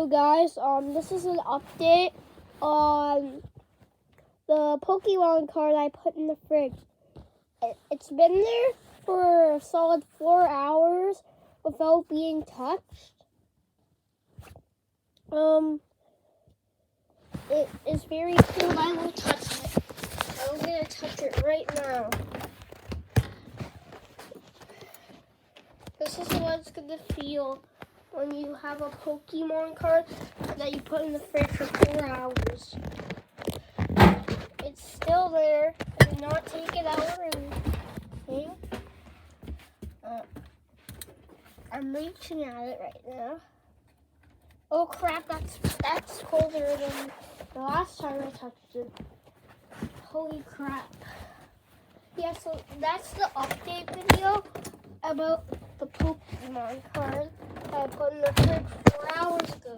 So guys, this is an update on the Pokemon card I put in the fridge. It's been there for a solid 4 hours without being touched. It is very cool. I will touch it. I'm gonna touch it right now. This is what it's gonna feel when you have a Pokemon card that you put in the fridge for 4 hours. It's still there. I did not take it out or anything. I'm reaching at it right now. Oh crap, that's colder than the last time I touched it. Holy crap. Yeah, so that's the update video about the Pokemon card that I put in the fridge 4 hours ago.